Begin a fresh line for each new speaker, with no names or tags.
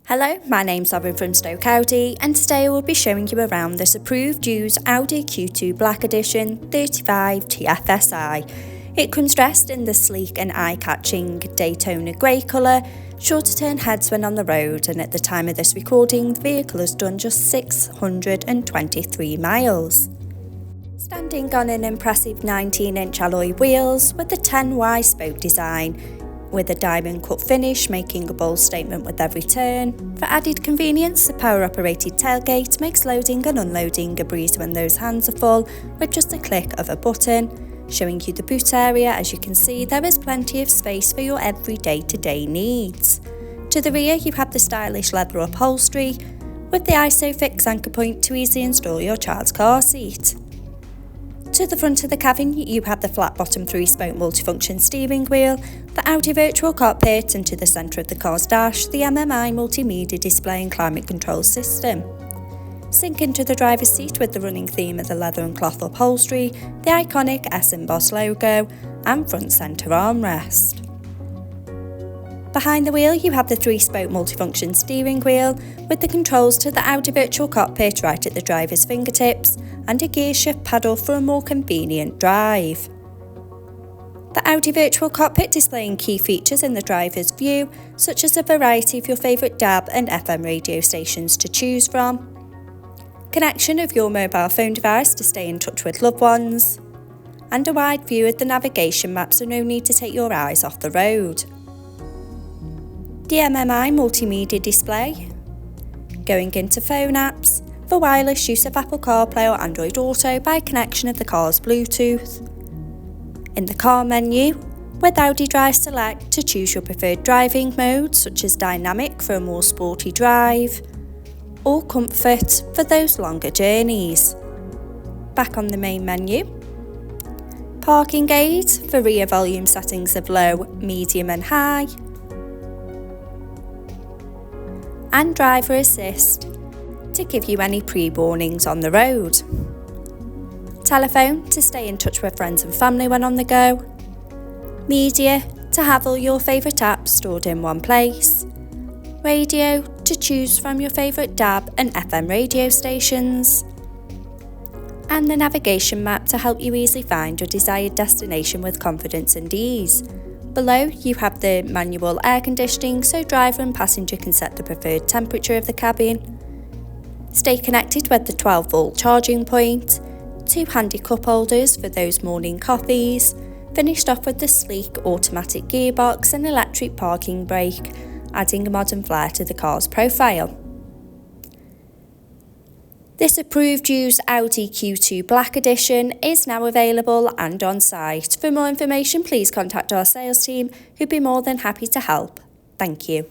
Hello, my name's Lauren from Stoke Audi, and today I will be showing you around this approved used Audi Q2 Black Edition 35 TFSI. It comes dressed in the sleek and eye-catching Daytona Grey colour, sure to turn heads when on the road, and at the time of this recording the vehicle has done just 623 miles. Standing on an impressive 19-inch alloy wheels with the 10Y spoke design, with a diamond cut finish making a bold statement with every turn. For added convenience, the power-operated tailgate makes loading and unloading a breeze when those hands are full with just a click of a button. Showing you the boot area, as you can see, there is plenty of space for your every day-to-day needs. To the rear, you have the stylish leather upholstery with the ISOFIX anchor point to easily install your child's car seat. To the front of the cabin, you have the flat-bottom 3-spoke multifunction steering wheel, the Audi virtual cockpit, and to the centre of the car's dash, the MMI multimedia display and climate control system. Sink into the driver's seat with the running theme of the leather and cloth upholstery, the iconic S embossed logo, and front centre armrest. Behind the wheel, you have the 3-spoke multifunction steering wheel with the controls to the Audi virtual cockpit right at the driver's fingertips and a gear shift paddle for a more convenient drive. The Audi virtual cockpit displaying key features in the driver's view, such as a variety of your favourite DAB and FM radio stations to choose from, connection of your mobile phone device to stay in touch with loved ones, and a wide view of the navigation map so no need to take your eyes off the road. The MMI multimedia display, going into phone apps, for wireless use of Apple CarPlay or Android Auto by connection of the car's Bluetooth. In the car menu, with Audi Drive Select to choose your preferred driving mode, such as Dynamic for a more sporty drive, or Comfort for those longer journeys. Back on the main menu, Parking Aid for rear volume settings of low, medium and high, and Driver Assist to give you any pre-warnings on the road. Telephone to stay in touch with friends and family when on the go. Media to have all your favourite apps stored in one place. Radio to choose from your favourite DAB and FM radio stations. And the navigation map to help you easily find your desired destination with confidence and ease. Below, you have the manual air conditioning so driver and passenger can set the preferred temperature of the cabin. Stay connected with the 12-volt charging point, 2 handy cup holders for those morning coffees, finished off with the sleek automatic gearbox and electric parking brake, adding a modern flair to the car's profile. This approved used Audi Q2 Black Edition is now available and on site. For more information, please contact our sales team, who'd be more than happy to help. Thank you.